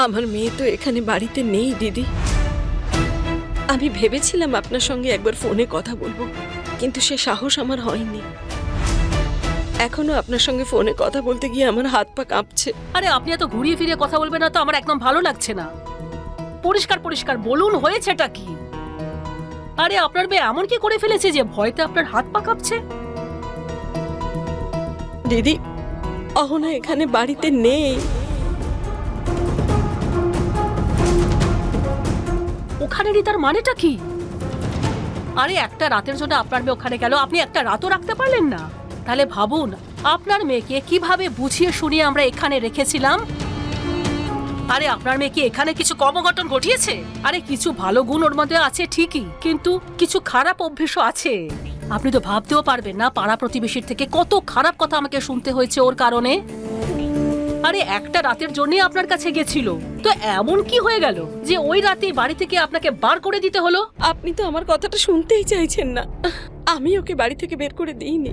আমার মেয়ে তো এখানে বাড়িতে নেই দিদি। আমি ভেবেছিলাম আপনার সঙ্গে একবার ফোনে কথা বলবো, কিন্তু সে সাহস আমার হয়নি। এখনো আপনার সঙ্গে ফোনে কথা বলতে গিয়ে আমার হাত পা কাঁপছে। আরে আপনি এত ঘুরিয়ে ফিরিয়ে কথা বলবেন না তো, আমার একদম ভালো লাগছে না। পরিষ্কার পরিষ্কার বলুন, হয়েছেটা কি? আরে আপনার মেয়ে এমন কি করে ফেলেছে যে ভয়তে আপনার হাত পা কাঁপছে? দিদি, অহনা এখানে বাড়িতে নেই। ওখানেরই তার মানেটা কি? আরে একটা রাতের জন্য আপনার মেয়ে ওখানে গেল, আপনি একটা রাতও রাখতে পারলেন না? তাহলে ভাবুন আপনার মেয়েকে কিভাবে বুঝিয়ে শুনিয়ে আমরা এখানে রেখেছিলাম। আরে আপনার মেয়ে কি এখানে কিছু কর্মঘটন ঘটিয়েছে? আরে কিছু ভালো গুণ ওর মধ্যে আছে ঠিকই, কিন্তু কিছু খারাপ অভ্যেসও আছে। আপনি তো ভাবতেও পারবেন না পাড়া প্রতিবেশীর থেকে কত খারাপ কথা আমাকে শুনতে হয়েছে ওর কারণে। আরে একটা রাতের জন্যই আপনার কাছে গেছিল, তো এমন কি হয়ে গেল যে ওই রাতেই বাড়ি থেকে আপনাকে বার করে দিতে হলো? আপনি তো আমার কথাটা শুনতেই চাইছেন না। আমি ওকে বাড়ি থেকে বের করে দিইনি,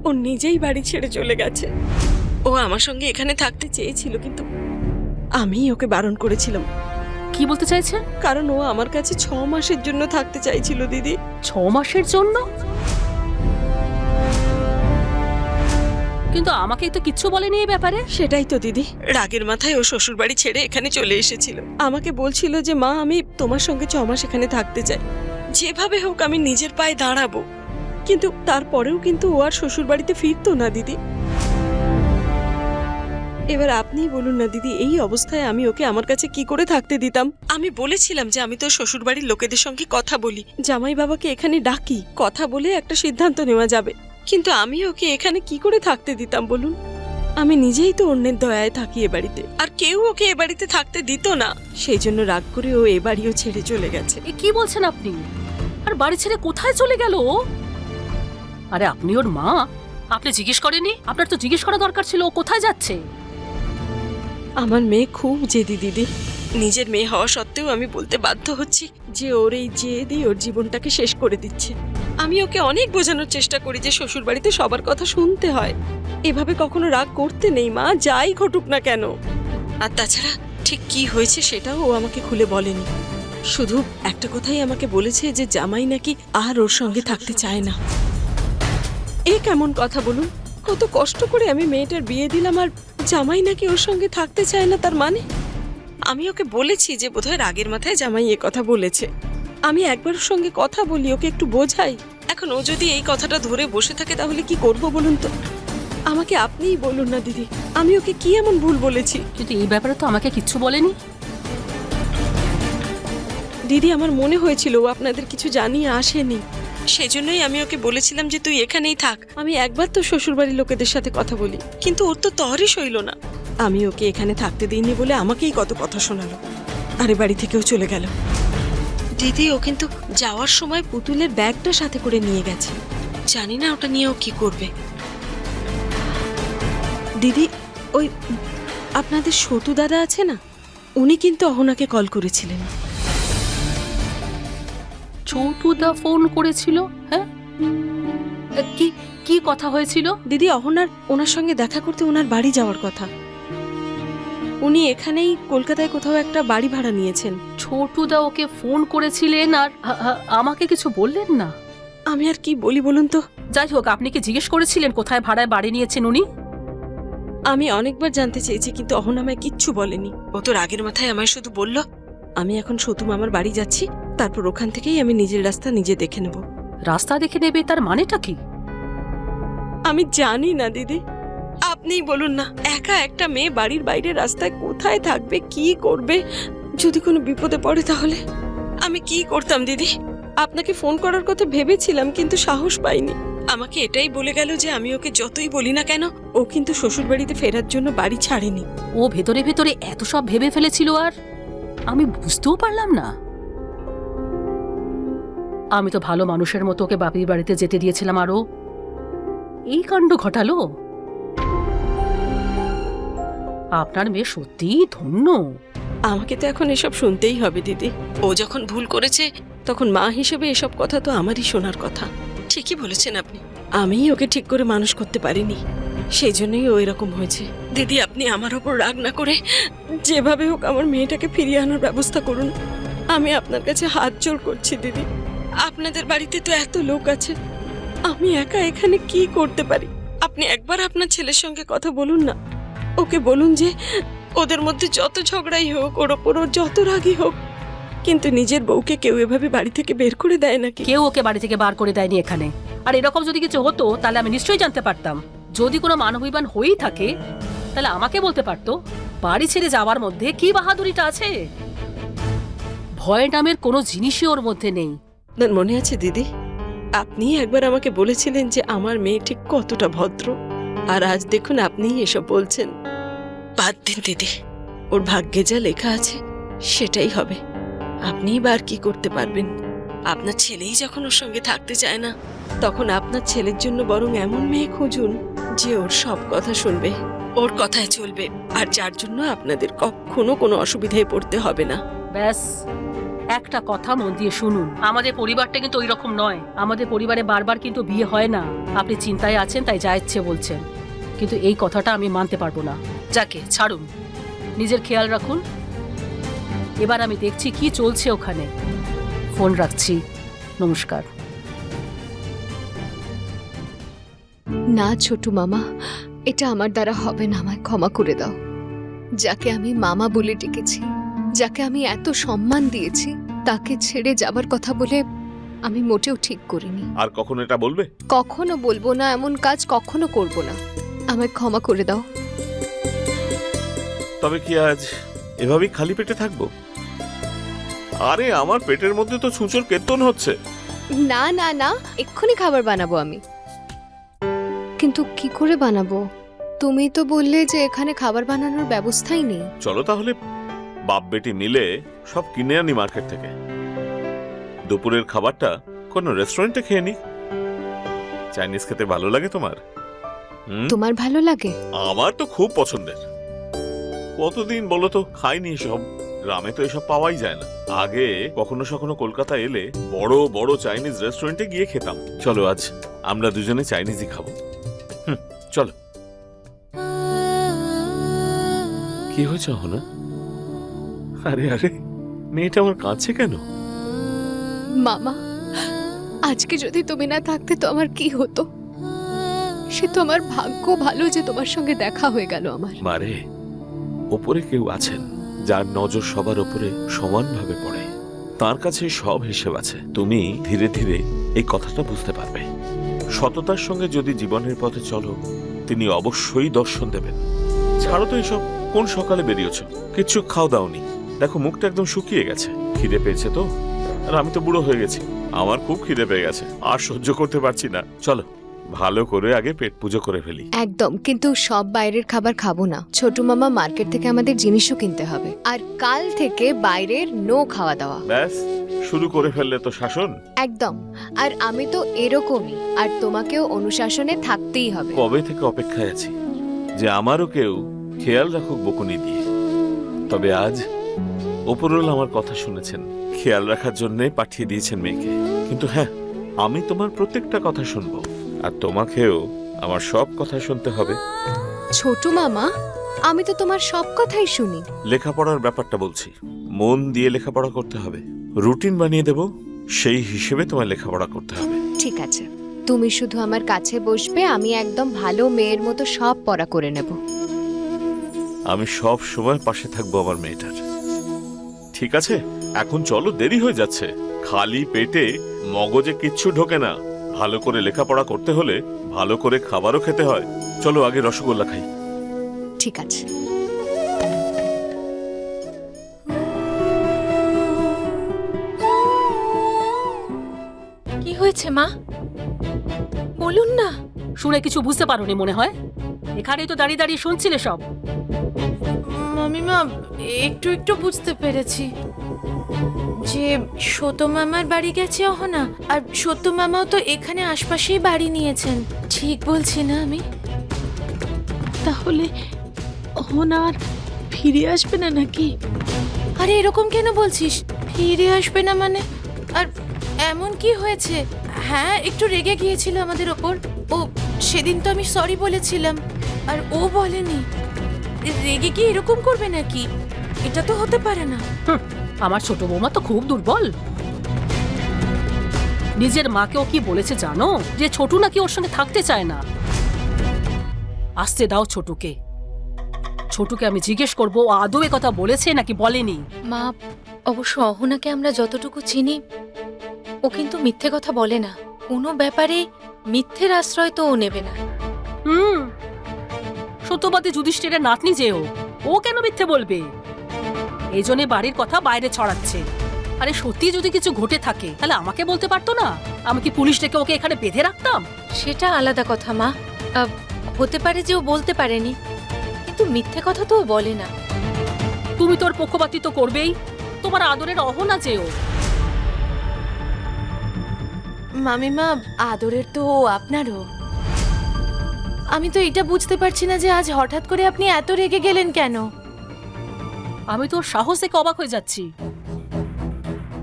ও নিজেই বাড়ি ছেড়ে চলে গেছে। ও আমার সঙ্গে এখানে থাকতে চেয়েছিল, কিন্তু আমি ওকে বারণ করেছিলাম। কি বলতে চাইছেন? কারণ ও আমার কাছে 6 মাসের জন্য থাকতে চাইছিল দিদি। 6 মাসের জন্য? কিন্তু আমাকে তো কিচ্ছু বলেনি এই ব্যাপারে। সেটাই তো দিদি, রাগের মাথায় ও শ্বশুর বাড়ি ছেড়ে এখানে চলে এসেছিল। আমাকে বলছিল যে মা, আমি তোমার সঙ্গে 6 মাস এখানে থাকতে চাই, যেভাবে হোক আমি নিজের পায়ে দাঁড়াবো। কিন্তু তারপরেও কিন্তু ও আর শ্বশুর বাড়িতে ফিরতো না দিদি। এবার আপনিই বলুন না দিদি, এই অবস্থায় আমি ওকে আমার কাছে কি করে থাকতে দিতাম? আমি বলেছিলাম যে আমি তো শ্বশুর বাড়ির লোকেদের সঙ্গে কথা বলি, জামাই বাবাকে এখানে ডাকি, কথা বলে একটা সিদ্ধান্ত নেওয়া যাবে। কিন্তু আমি ওকে এখানে কি করে থাকতে দিতাম বলুন? আমি নিজেই তো অন্যের দয়ায় থাকি এ বাড়িতে, আর কেউ ওকে এ বাড়িতে থাকতে দিত না। সেই জন্য রাগ করে ও এ বাড়িও ছেড়ে চলে গেছে। এ কি বলছেন আপনি? আর বাড়ি ছেড়ে কোথায় চলে গেল ও? আরে আপনি ওর মা, আপনি জিজ্ঞেস করেননি? আপনার তো জিজ্ঞেস করা দরকার ছিল ও কোথায় যাচ্ছে। আমার মেয়ে খুব জেদি দিদি। নিজের মেয়ে হওয়া সত্ত্বেও আমি বলতে বাধ্য হচ্ছি যে ওর এই জেদই ওর জীবনটাকে শেষ করে দিচ্ছে। আমি ওকে অনেক বোঝানোর চেষ্টা করি যে শ্বশুর বাড়িতে সবার কথা শুনতে হয়, এভাবে কখনো রাগ করতে নেই মা, যাই ঘটুক না কেন। আর তাছাড়া ঠিক কি হয়েছে সেটাও ও আমাকে খুলে বলেনি। শুধু একটা কথাই আমাকে বলেছে যে জামাই নাকি আর ওর সঙ্গে থাকতে চায় না। এ কেমন কথা বলুন? কত কষ্ট করে আমি মেয়েটার বিয়ে দিলাম, আর জামাই নাকি ওর সঙ্গে থাকতে চায় না, তার মানে? আমি ওকে বলেছি যে বোধহয় রাগের মাথায় জামাই এ কথা বলেছে। আমি একবার ওর সঙ্গে কথা বলি, ওকে একটু বোঝাই। এখন ও যদি এই কথাটা ধরে বসে থাকে তাহলে কি করব বলুন তো? আমাকে আপনিই বলুন না দিদি, আমি ওকে কি এমন ভুল বলেছি? কিন্তু এই ব্যাপারে তো আমাকে কিচ্ছু বলেনি। দিদি, আমার মনে হয়েছিল ও আপনাদের কিছু জানিয়ে আসেনি, সেজন্যই আমি ওকে বলেছিলাম যে তুই এখানেই থাক। আমি একবার তো শ্বশুরবাড়ির লোকেদের সাথে কথা বলি, কিন্তু ওর তো তরই সইল না। আমি ওকে এখানে থাকতে দিইনি বলে আমাকেই কত কথা শোনালো, আরে বাড়ি থেকেও চলে গেল। দিদি, ও কিন্তু যাওয়ার সময় পুতুলের ব্যাগটা সাথে করে নিয়ে গেছে, জানি না ওটা নিয়ে ও কি করবে। দিদি, ওই আপনাদের সতু দাদা আছে না, উনি কিন্তু অহনাকে কল করেছিলেন। ছোটুদা ফোন করেছিল? হ্যাঁ, কি কি কথা হয়েছিল? দিদি, অহনার ওনার সঙ্গে দেখা করতে ওনার বাড়ি যাওয়ার কথা। উনি এখানেই কলকাতায় কোথাও একটা বাড়ি ভাড়া নিয়েছেন। ছোটুদা ওকে ফোন করেছিলেন আর আমাকে কিছু বললেন না? আমি আর কি বলি বলুন তো? যাই হোক, আপনি কি জিজ্ঞেস করেছিলেন কোথায় ভাড়ায় বাড়ি নিয়েছেন উনি? আমি অনেকবার জানতে চেয়েছি, কিন্তু অহন আমায় কিচ্ছু বলেনি। ও তো রাগের মাথায় আমায় শুধু বলল, আমি এখন সতু মামার বাড়ি যাচ্ছি, তারপর ওখান থেকেই আমি নিজের রাস্তা নিজে দেখে নেব। রাস্তা দেখে নেবে তার মানেটা কি? আমি জানি না দিদি, আপনিই বলুন না। একা একটা মেয়ে বাড়ির বাইরে রাস্তায় কোথায় থাকবে, কি করবে? যদি কোনো বিপদে পড়ে তাহলে আমি কি করতাম দিদি? আপনাকে ফোন করার কথা ভেবেছিলাম, কিন্তু সাহস পাইনি। আমাকে এটাই বলে গেল যে আমি ওকে যতই বলি না কেন, ও কিন্তু শ্বশুর বাড়িতে ফেরার জন্য বাড়ি ছাড়েনি। ও ভেতরে ভেতরে এত সব ভেবে ফেলেছিল আর আমি বুঝতেও পারলাম না। আমি তো ভালো মানুষের মতো ওকে বাপির বাড়িতে যেতে দিয়েছিলাম, আরও এই কাণ্ড ঘটালো। আপনার মেয়ে সত্যিই ধন্য। আমাকে তো এখন এসব শুনতেই হবে দিদি। ও যখন ভুল করেছে তখন মা হিসেবে এসব কথা তো আমারই শোনার কথা। ঠিকই বলেছেন আপনি, আমিই ওকে ঠিক করে মানুষ করতে পারিনি। সেই জন্যই ও এরকম হয়েছে। দিদি, আপনি আমার ওপর রাগ না করে যেভাবে হোক আমার মেয়েটাকে ফিরিয়ে আনার ব্যবস্থা করুন। আমি আপনার কাছে হাত জোড় করছি দিদি। আপনাদের বাড়িতে তো এত লোক আছে, আমি একা এখানে কি করতে পারি? আপনি একবার আপনার ছেলের সঙ্গে কথা বলুন না। ওকে বলুন যে ওদের মধ্যে যত ঝগড়াই হোক, ওর ওপর ওর যত রাগই হোক, কিন্তু নিজের বউকে কেউ এভাবে বাড়ি থেকে বের করে দেয় নাকি? কেউ ওকে বাড়ি থেকে বার করে দেয়নি এখানে। আর এরকম যদি কিছু হতো তাহলে আমি নিশ্চয়ই জানতে পারতাম। যদি কোনো মানবীবান হয়েই থাকে তাহলে আমাকে বলতে পারতো। বাড়ি ছেড়ে যাওয়ার মধ্যে কি বাহাদুরিটা আছে? ভয় নামের কোনো জিনিসই ওর মধ্যে নেই। আপনার মনে আছে দিদি, আপনি একবার আমাকে বলেছিলেন যে আমার মেয়ে ঠিক কতটা ভদ্র, আর আজ দেখুন আপনিই এসব বলছেন। বাদ দিন দিদি, ওর ভাগ্যে যা লেখা আছে সেটাই হবে। আপনিই বা আর কি করতে পারবেন? আপনার ছেলেই যখন ওর সঙ্গে থাকতে চায় না, তখন আপনার ছেলের জন্য বরং এমন মেয়ে খুঁজুন যে ওর সব কথা শুনবে, ওর কথায় চলবে, আর যার জন্য আপনাদের কখনো কোনো অসুবিধায় পড়তে হবে না। ব্যাস, একটা কথা মন দিয়ে শুনুন, আমাদের পরিবারটা কিন্তু ওই রকম নয়। আমাদের পরিবারে বারবার কিন্তু বিয়ে হয় না। আপনি চিন্তায় আছেন তাই যা ইচ্ছে বলছেন, কিন্তু এই কথাটা আমি মানতে পারবো না। যাকে ছাড়ুন, নিজের খেয়াল রাখুন। এবার আমি দেখছি কি চলছে ওখানে। ফোন রাখছি, নমস্কার। না ছোটু মামা, এটা আমার দ্বারা হবে না, আমায় ক্ষমা করে দাও। যাকে আমি মামা বলে ডেকেছি, যাকে আমি এত সম্মান দিয়েছি, তাকে ছেড়ে যাবার কথা বলে আমি মোটেও ঠিক করিনি। আর কখনো এটা বলবে? কখনো বলবো না, এমন কাজ কখনো করব না। আমায় ক্ষমা করে দাও। তবে কি আজ এভাবেই খালি পেটে থাকবো? আরে আমার পেটের মধ্যে তো ছুঁচোর কেতন হচ্ছে। না না না, এক্ষুনি খাবার বানাবো আমি। কিন্তু কি করে বানাবো? তুমি তো বললে যে এখানে খাবার বানানোর ব্যবস্থাই নেই। চলো তাহলে বাপ বেটি মিলে সব কিনে আনি মার্কেট থেকে। দুপুরের খাবারটা কোনো রেস্টুরেন্টে খেয়ে নি। চাইনিজ খেতে ভালো লাগে তোমার? তোমার ভালো লাগে? আমার তো খুব পছন্দের। কতদিন বলো তো খাইনি এসব। গ্রামে তো এসব পাওয়াই যায় না। আগে কখনো সখনো কলকাতা এলে বড় বড় চাইনিজ রেস্টুরেন্টে গিয়ে খেতাম। চলো আজ আমরা দুজনে চাইনিজই খাবো। চলো। কি হয়েছে অহনা? আরে আরে, মেয়েটা আমার কাছে কেন? মামা, আজকে যদি তুমি না থাকতে তো আমার কি হতো? সে তো আমার ভাগ্য ভালো যে তোমার সঙ্গে দেখা হয়ে গেল আমার। মারে, ওপরে কেউ আছেন যার নজর সবার ওপরে সমানভাবে পড়ে। তার কাছে সব হিসেব আছে। তুমি ধীরে ধীরে এই কথাটা বুঝতে পারবে। সততার সঙ্গে যদি জীবনের পথে চলো, তিনি অবশ্যই দর্শন দেবেন। ছাড়ো তো এসব। কোন সকালে বেরিয়েছ? কিচ্ছু খাওয়া দাওনি। দেখো মুখটা একদম শুকিয়ে গেছে। খিদে পেয়েছে তো? আর আমি তো বুড়ো হয়ে গেছি, আমার খুব খিদে পেয়ে গেছে, আর সহ্য করতে পারছি না। চলো ভালো করে আগে পেট পুজো করে ফেলি। একদম, কিন্তু সব বাইরের খাবার খাবো না। ছোট মামা, মার্কেট থেকে আমাদের জিনিসও কিনতে হবে, আর কাল থেকে বাইরের নো খাওয়া দাওয়া। ব্যাস, শুরু করে ফেললে তো শাসন। একদম, আর আমি তো এরকমই, আর তোমাকেও অনুশাসনে থাকতেই হবে। কবে থেকে অপেক্ষায় আছি যে আমারও কেউ খেয়াল রাখুক বকুনি দিয়ে। তবে আজ ওপরওয়ালা আমার কথা শুনেছেন, খেয়াল রাখার জন্য পাঠিয়ে দিয়েছেন মেয়েকে। কিন্তু হ্যাঁ, আমি তোমার প্রত্যেকটা কথা শুনবো, আর তোমাকেও আমার সব কথা শুনতে হবে। ছোট মামা, আমি তো তোমার সব কথাই শুনি। লেখাপড়ার ব্যাপারটা বলছি, মন দিয়ে লেখাপড়া করতে হবে। রুটিন বানিয়ে দেব, সেই হিসেবে তোমার লেখাপড়া করতে হবে। ঠিক আছে, তুমি শুধু আমার কাছে বসবে, আমি একদম ভালো মেয়ের মতো সব পড়া করে নেব। আমি সব সময় পাশে থাকবো আমার মেয়েটার। ঠিক আছে, এখন চলো, দেরি হয়ে যাচ্ছে। খালি পেটে মগজে কিচ্ছু ঢোকে না। ভালো করে লেখাপড়া করতে হলে ভালো করে খাবারও খেতে হয়। চলো আগে রসগোল্লা খাই। ঠিক আছে। কি হয়েছে মা, বলুন না। শুনে কিছু বুঝতে পারোনি মনে হয়? এখানেই তো দাঁড়িয়ে দাঁড়িয়ে শুনছিলে সব। মামিমা, একটু একটু বুঝতে পেরেছি যে সত্য মামার বাড়ি গেছে অহনা, আর সত্য মামাও তো এখানে আশপাশেই বাড়ি নিয়েছেন। ঠিক বলছি না আমি? তাহলে অহনা আর ফিরে আসবে না নাকি? আরে এরকম কেন বলছিস? ফিরে আসবে না মানে? আর এমন কি হয়েছে? হ্যাঁ, একটু রেগে গিয়েছিল আমাদের ওপর। ও সেদিন তো আমি সরি বলেছিলাম আর ও বলেনি। রেগে কি এরকম করবে নাকি? এটা তো হতে পারে না। হুঁ, আমার ছোট বৌমা তো খুব দুর্বল। নিজের মাকে ও কি বলেছে জানো? যে ছোটু নাকি ওর সঙ্গে থাকতে চায় না। আসতে দাও ছোটুকে। ছোটুকে আমি জিজ্ঞেস করবো ও আদৌ এ কথা বলেছে নাকি বলেনি। মা, অবশ্য অহনাকে আমরা যতটুকু চিনি, ও কিন্তু মিথ্যে কথা বলে না। কোনো ব্যাপারে মিথ্যের আশ্রয় তো ও নেবে না। সত্যবাদী যুধিষ্ঠিরের নাতনি যে ও কেন মিথ্যে বলবে? এই জন্য বাড়ির কথা বাইরে ছড়াচ্ছে। আরে সত্যি যদি কিছু ঘটে থাকে তাহলে আমাকে বলতে পারতো না? আমি কি পুলিশ ডেকে ওকে এখানে বেঁধে রাখতাম? সেটা আলাদা কথা মা। হতে পারে যে ও বলতে পারেনি, কিন্তু মিথ্যে কথা তো ও বলে না। তুমি তোর পক্ষপাতিত্ব করবেই। তোমার আদরের অহনা যে মামিমা, আদরের তো ও আপনারও। আমি তো এটা বুঝতে পারছি না যে আজ হঠাৎ করে আপনি এত রেগে গেলেন কেন? আমি তোর সাহস দেখে অবাক হয়ে যাচ্ছি।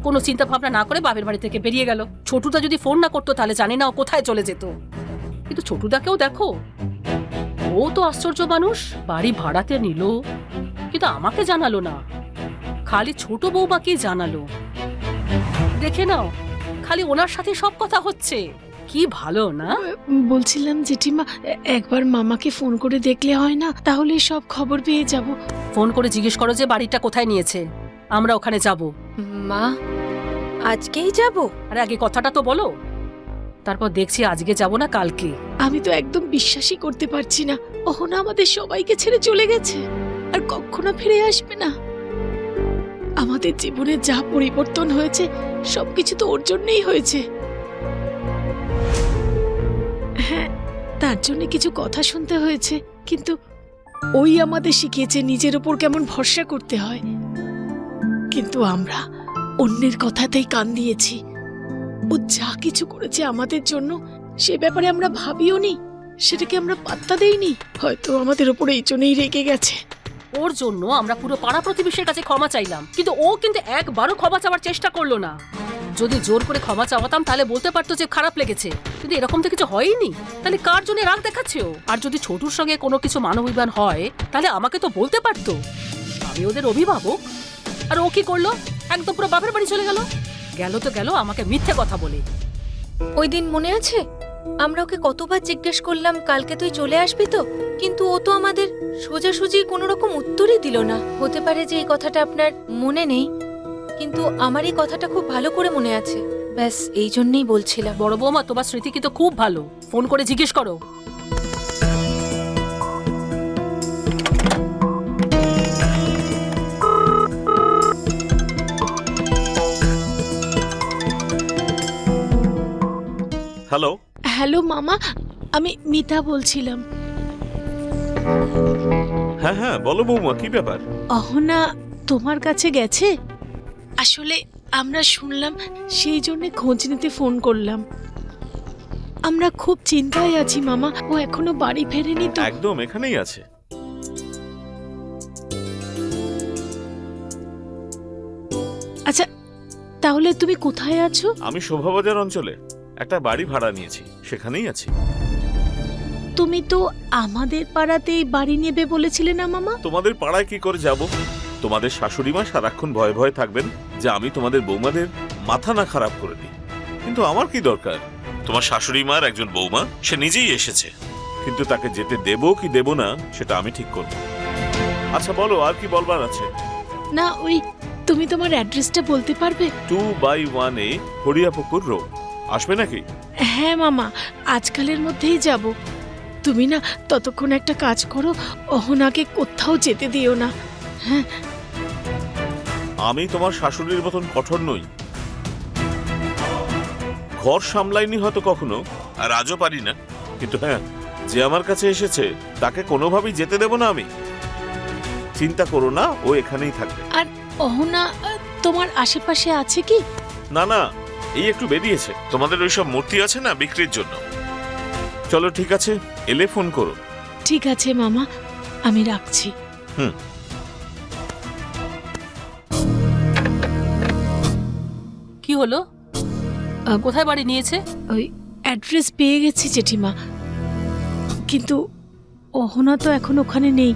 কোনো চিন্তা ভাবনা না করে বাপের বাড়ি থেকে বেরিয়ে গেল। ছোটুদা যদি ফোন না করতো তাহলে জানি না ও কোথায় চলে যেত। কিন্তু ছোটুদাকেও দেখো, ও তো আশ্চর্য মানুষ। বাড়ি ভাড়াতে নিল, কিন্তু আমাকে জানালো না, খালি ছোট বৌমাকেই জানালো। দেখে নাও, খালি ওনার সাথে সব কথা হচ্ছে। কি ভালো না? বলছিলাম জেঠিমা, একবার মামাকে ফোন করে দেখলে হয় না? তাহলে সব খবর পেয়ে যাব। ফোন করে জিজ্ঞেস করো যে বাড়িটা কোথায় নিয়েছে, আমরা ওখানে যাব। মা, আজকেই যাব? আরে আগে কথাটা তো বলো, তারপর দেখছি আজকে যাব না কালকে। আমি তো একদম বিশ্বাসই করতে পারছি না অহনা আমাদের সবাইকে ছেড়ে চলে গেছে আর কখনো ফিরে আসবে না। আমাদের জীবনে যা পরিবর্তন হয়েছে সবকিছু তো ওর জন্যই হয়েছে। হ্যাঁ, তার জন্য কিছু কথা শুনতে হয়েছে, কিন্তু ওই আমাদের শিখিয়েছে নিজের ওপর কেমন ভরসা করতে হয়। কিন্তু আমরা অন্যের কথাতেই কান দিয়েছি। ও যা কিছু করেছে আমাদের জন্য, সে ব্যাপারে আমরা ভাবিও নি, সেটাকে আমরা পাত্তা দেইনি। হয়তো আমাদের ওপর এই জন্যই রেগে গেছে। ওর জন্য আমরা পুরো পাড়া প্রতিবেশীর কাছে ক্ষমা চাইলাম, কিন্তু ও কিন্তু একবারও ক্ষমা চাওয়ার চেষ্টা করলো না। যদি জোর করে ক্ষমা চাওয়াতাম তাহলে বলতে পারতো যে খারাপ লেগেছে, কিন্তু এরকম তো কিছু হয়নি। তাহলে কার জন্য রাগ দেখাচ্ছে ও? আর যদি ছোটুর সঙ্গে কোনো কিছু মানবিবান হয় তাহলে আমাকে তো বলতে পারতো। আমি ওদের অভিভাবক। আর ও কি করলো? একদম পুরো বাপের বাড়ি চলে গেল। গেল তো গেল আমাকে মিথ্যে কথা বলে। ওই দিন মনে আছে আমরা ওকে কতবার জিজ্ঞেস করলাম কালকে তুই চলে আসবি তো, কিন্তু ও তো আমাদের সোজাসুজি কোনো রকম উত্তরই দিল না। হতে পারে যে এই কথাটা আপনার মনে নেই, কিন্তু আমার এই কথাটা খুব ভালো করে মনে আছে। ব্যাস এই জন্যই বলছিলাম। বড় বৌমা, তোমার স্মৃতি কিন্তু খুব ভালো। ফোন করে জিজ্ঞেস করো। হ্যালো। হ্যালো মামা, আমি মিতা বলছিলাম। হ্যাঁ হ্যাঁ, বলো বৌমা, কি ব্যাপার? অহনা তোমার কাছে গেছে? আসলে আমরা শুনলাম, সেই জন্য খোঁজ নিতে ফোন করলাম। আমরা খুব চিন্তায় আছি মামা, ও এখনো বাড়ি ফেরেনি তো। একদম এখানেই আছে। আচ্ছা, তাহলে তুমি কোথায় আছো? আমি শোভাবাজার অঞ্চলে একটা বাড়ি ভাড়া নিয়েছি, সেখানেই আছি। তুমি তো আমাদের পাড়াতেই বাড়ি নেবে বলেছিলে না মামা? তোমাদের পাড়ায় কি করে যাব? তোমাদের শাশুড়ি মা সারাক্ষণ ভয়ে ভয়ে থাকবেন যে আমি তোমাদের বৌমাদের মাথা না খারাপ করে দিই। কিন্তু আমার কি দরকার? তোমার শাশুড়ি মার একজন বৌমা, সে নিজেই এসেছে, কিন্তু তাকে যেতে দেব কি দেব না সেটা আমি ঠিক করব। আচ্ছা বলো, আর কি বলবার আছে? না, ওই তুমি তোমার অ্যাড্রেসটা বলতে পারবে? 2/1A হরিয়াপুকুর road. আসবে নাকি? হ্যাঁ মামা, আজকালের মধ্যেই যাব। তুমি না ততক্ষণ একটা কাজ করো, অহনাকে কোথাও যেতে দিও না। হ্যাঁ, আমি তোমার শাশুড়ির মতন কঠোর নই। ঘর সামলাইনি হয়তো কখনো, আর আজও পারি না, কিন্তু হ্যাঁ, যে আমার কাছে এসেছে তাকে কোনোভাবেই যেতে দেব না আমি। চিন্তা করো না, ও এখানেই থাকবে। আর অহনা তোমার আশেপাশে আছে কি? না না, এই একটু বেরিয়েছে। তোমাদের ওইসব মূর্তি আছে না বিক্রির জন্য। চলো ঠিক আছে, এলে ফোন করো। ঠিক আছে মামা, আমি রাখছি। হুম। কি হলো? কোথায় বাড়ি নিয়েছে? ওই অ্যাড্রেস পেয়ে গেছি জেঠিমা। কিন্তু অহনা তো এখন ওখানে নেই,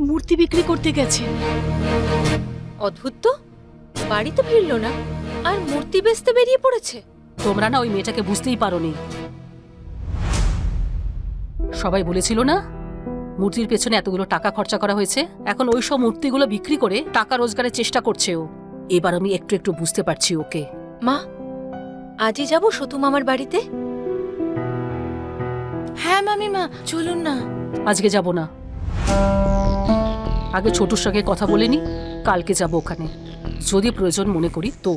মূর্তি বিক্রি করতে গেছে। অদ্ভুত তো, বাড়ি তো ফিরলো না আর মূর্তি বেচতে বেরিয়ে পড়েছে। তোমরা না ওই মেয়েটাকে বুঝতেই পারোনি। সবাই বলেছিল না মূর্তির পেছনে এতগুলো টাকা খরচা করা হয়েছে, এখন ওই সব মূর্তিগুলো বিক্রি করে টাকা রোজগারের চেষ্টা করছে ও। এবার আমি একটু একটু বুঝতে পারছি ওকে। মা, আজই যাব সতু মামার বাড়িতে? হ্যাঁ মামিমা, চলুন না। আজকে যাব না, আগে ছোটুর সঙ্গে কথা বলে নি, কালকে যাব ওখানে, যদি প্রয়োজন মনে করি তো।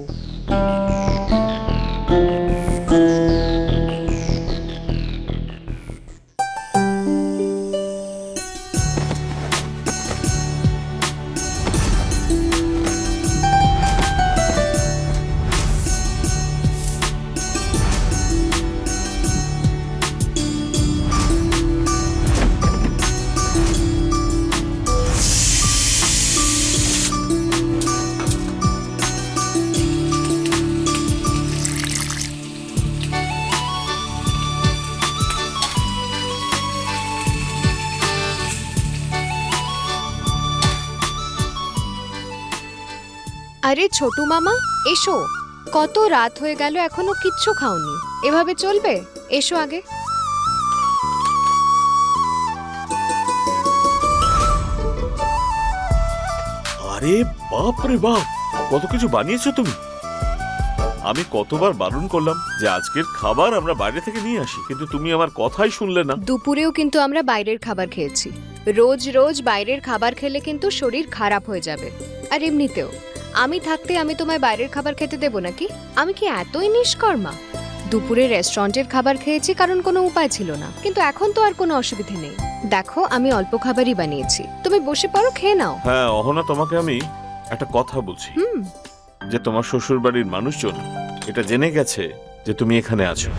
আরে ছোটু মামা, এসো। কত রাত হয়ে গেল, এখনো কিচ্ছু খাওনি। এভাবে চলবে? এসো আগে। আরে বাপ রে বাপ, কত কিছু বানিয়েছো তুমি। আমি কতবার বারণ করলাম যে আজকের খাবার আমরা বাইরে থেকে নিয়ে আসি, কিন্তু তুমি আমার কথাই শুনলে না। দুপুরেও কিন্তু আমরা বাইরের খাবার খেয়েছি। রোজ রোজ বাইরের খাবার খেলে কিন্তু শরীর খারাপ হয়ে যাবে। আর এমনিতেও আমি থাকতে আমি তোমায় বাইরের খাবার খেতে দেবো নাকি? আমি কি এতই নিষ্কর্মা? দুপুরে রেস্টুরেন্টের খাবার খেয়েছি কারণ কোনো উপায় ছিল না, কিন্তু এখন তো আর কোনো অসুবিধে নেই। দেখো আমি অল্প খাবারই বানিয়েছি, তুমি বসে পড়ো, খেয়ে নাও। হ্যাঁ অহনা, তোমাকে আমি একটা কথা বলছি, যে তোমার শ্বশুর বাড়ির মানুষজন এটা জেনে গেছে যে তুমি এখানে আছো।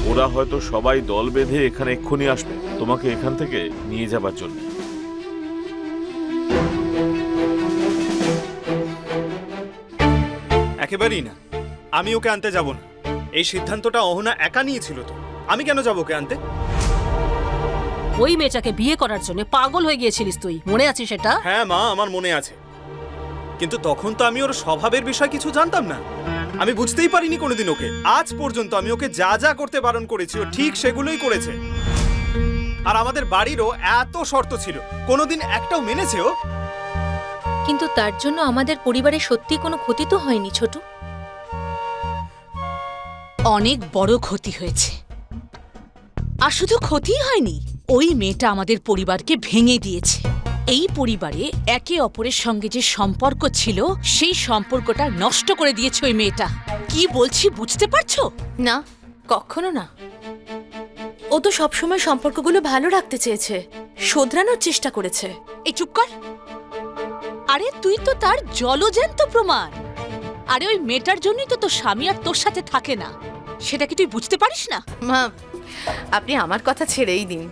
ওরা হয়তো সবাই দল বেঁধে এখানে এক্ষুনি আসবে তোমাকে এখান থেকে নিয়ে যাবার জন্য। একেবারেই না, আমি ওকে আনতে যাব না। এই সিদ্ধান্তটা অহনা একা নিয়েছিল, তো আমি কেন যাব ওকে আনতে? ওই মেয়েটাকে বিয়ে করার জন্য পাগল হয়ে গিয়েছিলিস তুই, মনে আছে সেটা? হ্যাঁ মা, আমার মনে আছে, কিন্তু তখন তো আমি ওর স্বভাবের বিষয় কিছু জানতাম না। আমি বুঝতেই পারিনি কোনোদিন ওকে। আজ পর্যন্ত আমি ওকে যা যা করতে বারণ করেছি ও ঠিক সেগুলোই করেছে। আর আমাদের বাড়িরও এত শর্ত ছিল, কোনোদিন একটাও মেনেছে ও? কিন্তু তার জন্য আমাদের পরিবারে সত্যি কোনো ক্ষতি তো হয়নি ছোটু। অনেক বড় ক্ষতি হয়েছে। আর শুধু ক্ষতিই হয়নি, ওই মেয়েটা আমাদের পরিবারকে ভেঙে দিয়েছে। এই পরিবারে একে অপরের সঙ্গে যে সম্পর্ক ছিল সেই সম্পর্কটা নষ্ট করে দিয়েছে ওই মেয়েটা। কি বলছি বুঝতে পারছো? না, কখনো না। ও তো সবসময় সম্পর্কগুলো ভালো রাখতে চেয়েছে, শোধরানোর চেষ্টা করেছে। এই চুপ কর। আরে তুই তো তার জলজ্যান্ত প্রমাণ। আরে ওই মেয়েটার জন্যই তো তোর স্বামী আর তোর সাথে থাকে না, সেটা কি তুই বুঝতে পারিস না? মা, আপনি আমার কথা ছেড়েই দিন।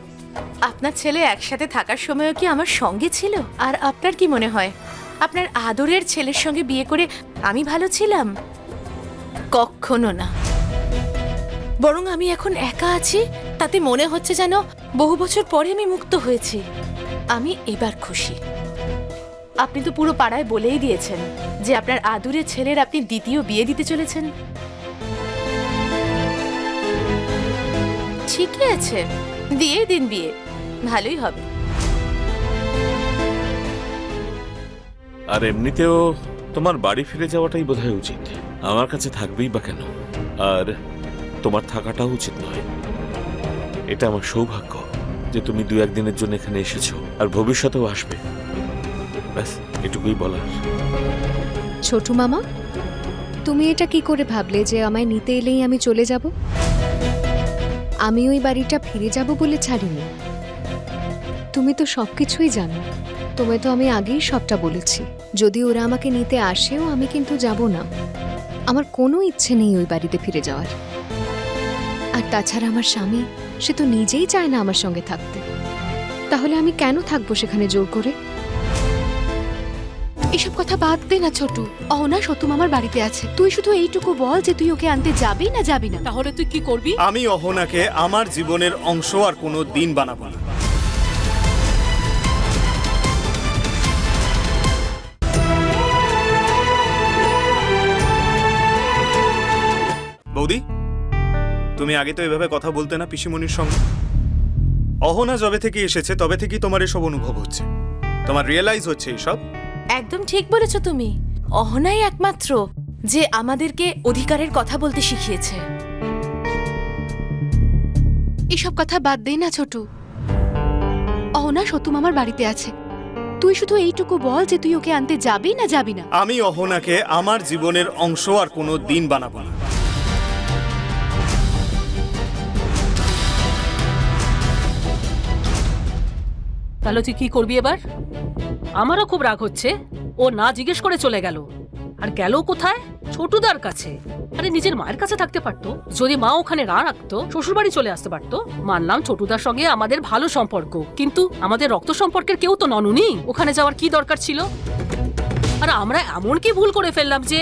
আপনার ছেলে একসাথে থাকার সময়ও কি আমার সঙ্গে ছিল? আর আপনার কি মনে হয় আপনার আদরের ছেলের সঙ্গে বিয়ে করে আমি ভালো ছিলাম? কখনো না। বরং আমি এখন একা আছি, তাতে মনে হচ্ছে যেন বহু বছর পরে আমি মুক্ত হয়েছি। আমি এবার খুশি। আপনি তো পুরো পাড়ায় বলেই দিয়েছেন যে আপনার আদরের ছেলের আপনি দ্বিতীয় বিয়ে দিতে চলেছেন। ঠিকই আছে, দিয়ে দিন বিয়ে, ভালোই হবে। আর এমনিতেও তোমার বাড়ি ফিরে যাওয়াটাই বোধহয় উচিত। আমার কাছে থাকবেই বা কেন? আর তোমার থাকাটাও উচিত নয়। এটা আমার সৌভাগ্য যে তুমি 2-1 দিনের জন্য এখানে এসেছো, আর ভবিষ্যতেও আসবে। ব্যাস এটুকুই বলার। ছোটু মামা, তুমি এটা কি করে ভাবলে যে আমায় নিতে এলেই আমি চলে যাব? আমি ওই বাড়িটা ফিরে যাব বলে ছাড়িনি। তুমি তো সবকিছুই জানো, তোমায় তো আমি আগেই সবটা বলেছি। যদি ওরা আমাকে নিতে আসেও আমি কিন্তু যাব না। আমার কোনো ইচ্ছে নেই ওই বাড়িতে ফিরে যাওয়ার। আর তাছাড়া আমার স্বামী, সে তো নিজেই চায় না আমার সঙ্গে থাকতে। তাহলে আমি কেন থাকবো সেখানে জোর করে? এসব কথা বাদ দে না ছোটু। অহনা সতু মামার বাড়িতে আছে, তুই শুধু এইটুকু বল যে তুই ওকে আনতে যাবি না যাবি না। তাহলে তুই কি করবি? আমি অহনাকে আমার জীবনের অংশ আর কোনো দিন বানাবো না। বৌদি, তুমি আগে তো এভাবে কথা বলতে না পিসিমণির সঙ্গে। অহনা যবে থেকে এসেছে তবে থেকেই তোমার এসব অনুভব হচ্ছে, তোমার রিয়েলাইজ হচ্ছে এসব। একদম ঠিক বলেছ তুমি। অহনাই একমাত্র যে আমাদেরকে অধিকারের কথা বলতে শিখিয়েছে। এসব কথা বাদ দে না ছোটু। অহনা সতু মামার বাড়িতে আছে, তুই শুধু এইটুকু বল যে তুই ওকে আনতে যাবি না যাবি না। আমি অহনাকে আমার জীবনের অংশ আর কোনো দিন বানাবো না। তাহলে তুই কি করবি এবার? আমারও খুব রাগ হচ্ছে, ও না জিজ্ঞেস করে চলে গেল। আর গেল কোথায়? ছোটুদার কাছে। আরে নিজের মায়ের কাছে থাকতে পারতো, যদি মা ওখানে না রাখতো শ্বশুরবাড়ি চলে আসতে পারতো। মানলাম ছোটুদার সঙ্গে আমাদের ভালো সম্পর্ক, কিন্তু আমাদের রক্ত সম্পর্কের কেউ তো নন উনি। ওখানে যাওয়ার কি দরকার ছিল? আর আমরা এমন কি ভুল করে ফেললাম যে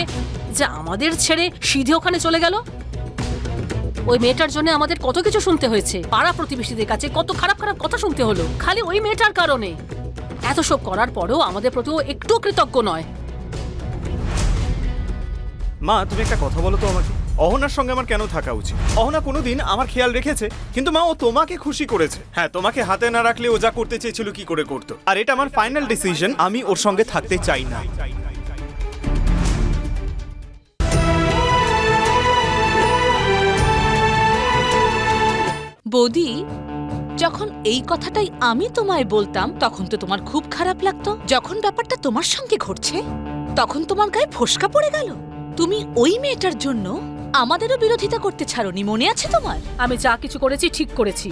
যে আমাদের ছেড়ে সিধে ওখানে চলে গেল? ওই মেয়েটার জন্য আমাদের কত কিছু শুনতে হয়েছে, পাড়া প্রতিবেশীদের কাছে কত খারাপ খারাপ কথা শুনতে হলো, খালি ওই মেয়েটার কারণে। এত সব করার পরেও আমাদের প্রতি ও একটু কৃতজ্ঞ নয়। মা, তুমি একটা কথা বলো তো আমাকে, অহনার সঙ্গে আমার কেন থাকা উচিত? অহনা কোনোদিন আমার খেয়াল রেখেছে, কিন্তু মা ও তোমাকে খুশি করেছে। হ্যাঁ, তোমাকে হাতে না রাখলে ও যা করতে চেয়েছিল কি করে করতো। আর এটা আমার ফাইনাল ডিসিশন, আমি ওর সঙ্গে থাকতে চাই না। বৌদি, যখন এই কথাটাই আমি তোমায় বলতাম তখন তো তোমার খুব খারাপ লাগতো। যখন ব্যাপারটা তোমার সঙ্গে ঘটছে তখন তোমার গায়ে ফোসকা পড়ে গেল। তুমি ওই মেয়েটার জন্য আমাদেরও বিরোধিতা করতে ছাড়োনি, মনে আছে তোমার? আমি যা কিছু করেছি ঠিক করেছি।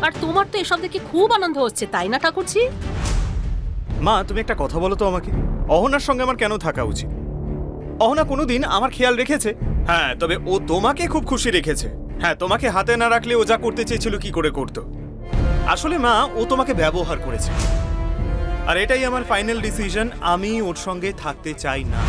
আর তোমার তো এসব দেখে খুব আনন্দ হচ্ছে, তাই না ঠাকুরজি? মা, তুমি একটা কথা বলো তো আমাকে, অহনার সঙ্গে আমার কেন থাকা উচিত? অহনা কোনোদিন আমার খেয়াল রেখেছে, হ্যাঁ, তবে ও তোমাকে খুব খুশি রেখেছে। হ্যাঁ, তোমাকে হাতে না রাখলে ও যা করতে চেয়েছিল কি করে করতো। আসলে মা, ও তোমাকে ব্যবহার করেছে। আর এটাই আমার ফাইনাল ডিসিশন, আমি ওর সঙ্গে থাকতে চাই না।